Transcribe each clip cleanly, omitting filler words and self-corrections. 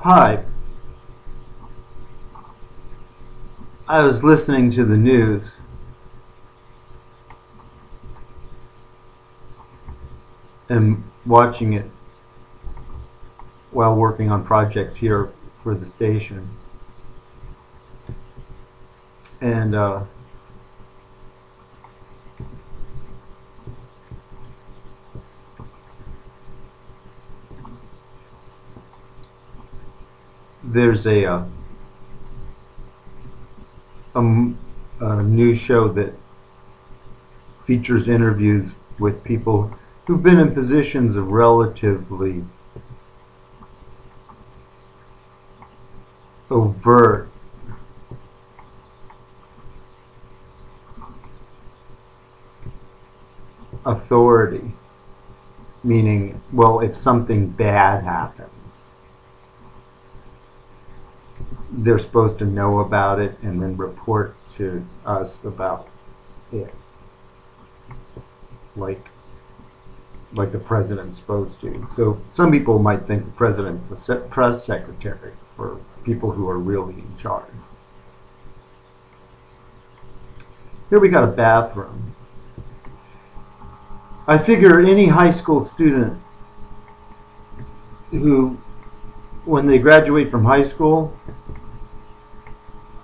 Hi, I was listening to the news and watching it while working on projects here for the station. And there's a new show that features interviews with people who've been in positions of relatively overt authority, meaning, well, if something bad happens, they're supposed to know about it and then report to us about it, like the president's supposed to. So some people might think the president's the press secretary for people who are really in charge. Here we got a bathroom. I figure any high school student who, when they graduate from high school,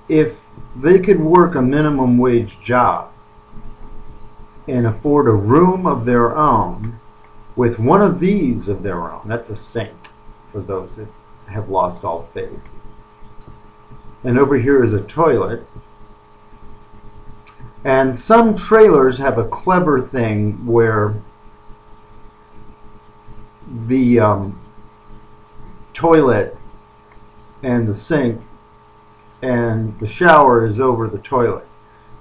if they could work a minimum wage job and afford a room of their own with one of these of their own, that's a sink for those that have lost all faith. And over here is a toilet. And some trailers have a clever thing where the toilet and the sink and the shower is over the toilet.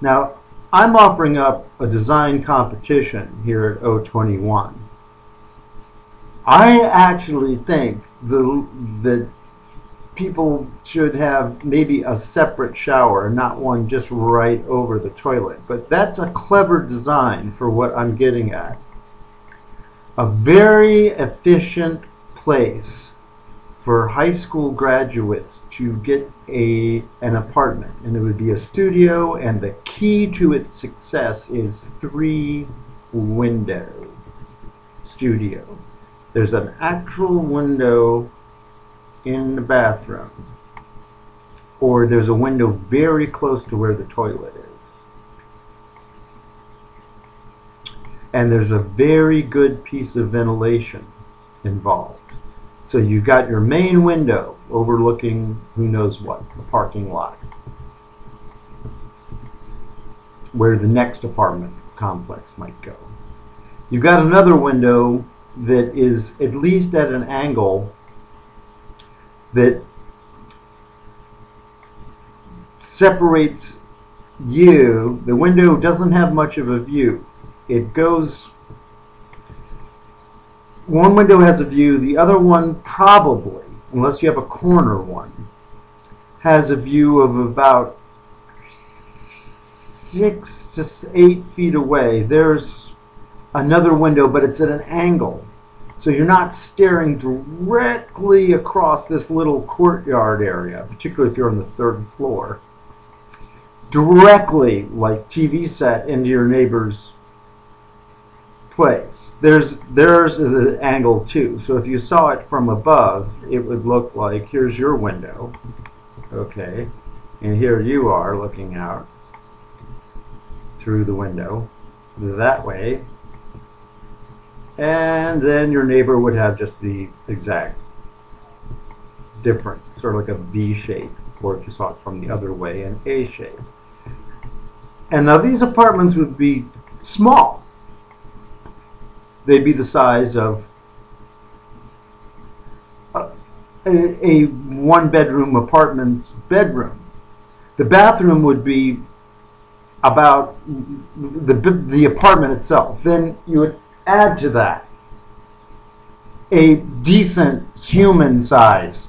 Now, I'm offering up a design competition here at O21. I actually think that people should have maybe a separate shower, not one just right over the toilet. But that's a clever design for what I'm getting at. A very efficient place for high school graduates to get an apartment, and it would be a studio, and the key to its success is 3-window studio. There's an actual window in the bathroom, or there's a window very close to where the toilet is, and there's a very good piece of ventilation involved. So you got your main window overlooking who knows what, the parking lot, where the next apartment complex might go. You've got another window that is at least at an angle that separates you. The window doesn't have much of a view. It goes, one window has a view, the other one probably, unless you have a corner one, has a view of about 6 to 8 feet away. There's another window, but it's at an angle. So you're not staring directly across this little courtyard area, particularly if you're on the 3rd floor, directly, like TV set, into your neighbor's place. Theirs is an angle too. So if you saw it from above, it would look like, here's your window, okay, and here you are looking out through the window that way. And then your neighbor would have just the exact different, sort of like a V shape, or if you saw it from the other way, an A shape. And now these apartments would be small. They'd be the size of a 1-bedroom apartment's bedroom. The bathroom would be about the apartment itself. Then you would add to that a decent human-sized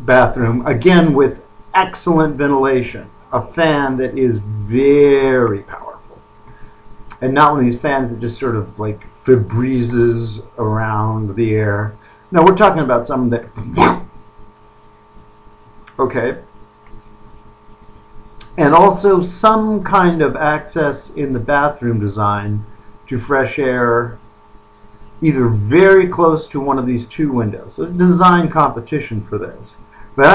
bathroom, again with excellent ventilation, a fan that is very powerful, and not one of these fans that just sort of like Febrezes around the air. No, we're talking about something that Okay. And also some kind of access in the bathroom design to fresh air, either very close to one of these two windows. So design competition for this. But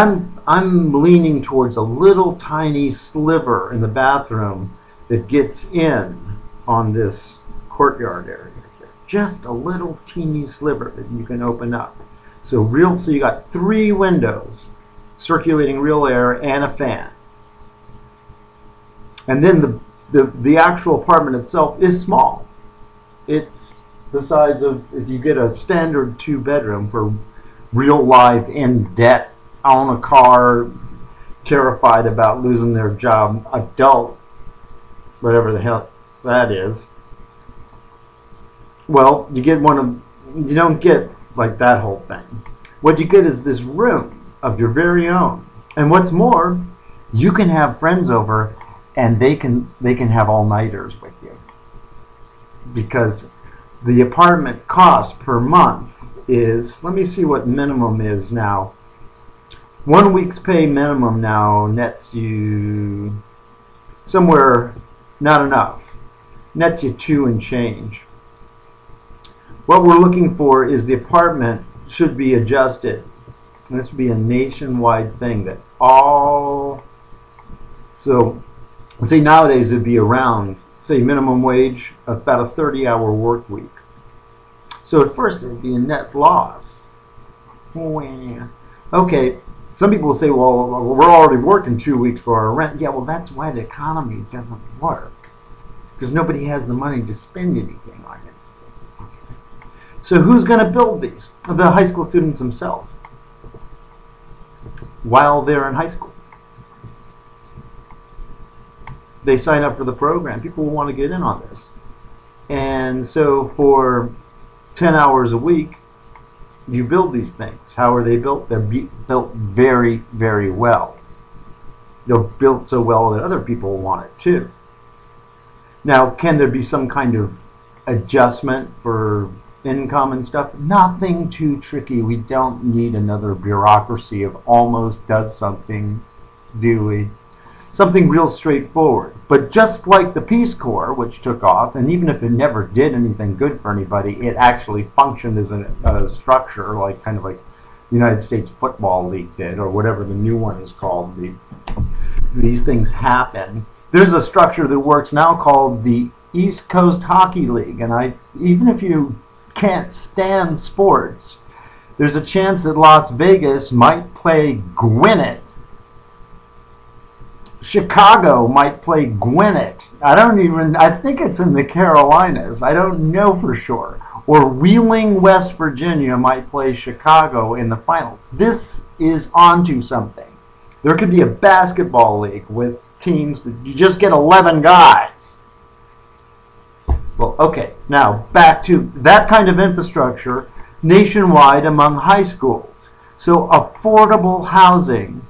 I'm leaning towards a little tiny sliver in the bathroom that gets in on this courtyard area here. Just a little teeny sliver that you can open up. So you got 3 windows circulating real air and a fan. And then the actual apartment itself is small. It's the size of, if you get a standard 2-bedroom for real life, in debt, own a car, terrified about losing their job, adult, whatever the hell that is. Well, you don't get like that whole thing. What you get is this room of your very own. And what's more, you can have friends over and they can have all-nighters with you. Because the apartment cost per month is, let me see what minimum is now. 1 week's pay minimum now nets you somewhere, not enough, nets you 2 and change. What we're looking for is the apartment should be adjusted. And this would be a nationwide thing that so say nowadays it'd be around, say minimum wage, about a 30-hour work week. So at first it would be a net loss. Okay, some people will say, well, we're already working 2 weeks for our rent. Yeah, well, that's why the economy doesn't work. Because nobody has the money to spend anything on it. So who's going to build these? The high school students themselves. While they're in high school. They sign up for the program. People will want to get in on this. And so for 10 hours a week, you build these things. How are they built? They're built very, very well. They're built so well that other people want it too. Now, can there be some kind of adjustment for income and stuff? Nothing too tricky. We don't need another bureaucracy of almost does something, do we? Something real straightforward. But just like the Peace Corps, which took off, and even if it never did anything good for anybody, it actually functioned as a structure, like kind of like the United States Football League did, or whatever the new one is called. These things happen. There's a structure that works now called the East Coast Hockey League, and even if you can't stand sports, there's a chance that Las Vegas might play Gwinnett. Chicago might play Gwinnett. I think it's in the Carolinas. I don't know for sure. Or Wheeling, West Virginia might play Chicago in the finals. This is onto something. There could be a basketball league with teams that you just get 11 guys. Well, okay, now back to that kind of infrastructure nationwide among high schools. So affordable housing.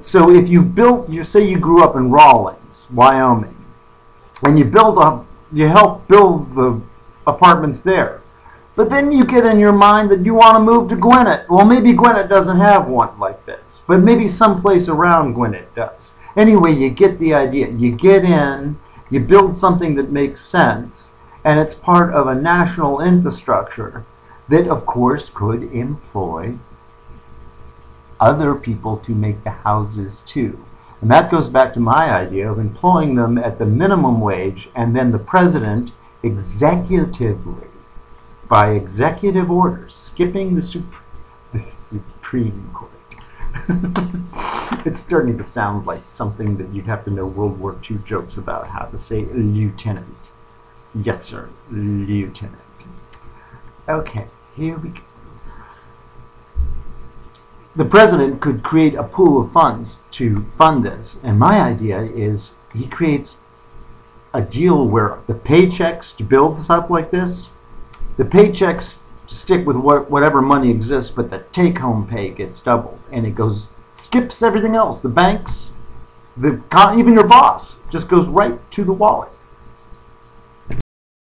So if you say you grew up in Rawlins, Wyoming, and you help build the apartments there, but then you get in your mind that you want to move to Gwinnett. Well, maybe Gwinnett doesn't have one like this, but maybe someplace around Gwinnett does. Anyway, you get the idea. You get in, you build something that makes sense, and it's part of a national infrastructure that, of course, could employ other people to make the houses too. And that goes back to my idea of employing them at the minimum wage, and then the president executively, by executive orders, skipping the Supreme Court. It's starting to sound like something that you'd have to know World War II jokes about, how to say lieutenant. Yes, sir, lieutenant. Okay, here we go. The president could create a pool of funds to fund this. And my idea is he creates a deal where the paychecks to build stuff like this, the paychecks stick with whatever money exists, but the take-home pay gets doubled. And it skips everything else. The banks, even your boss, just goes right to the wallet.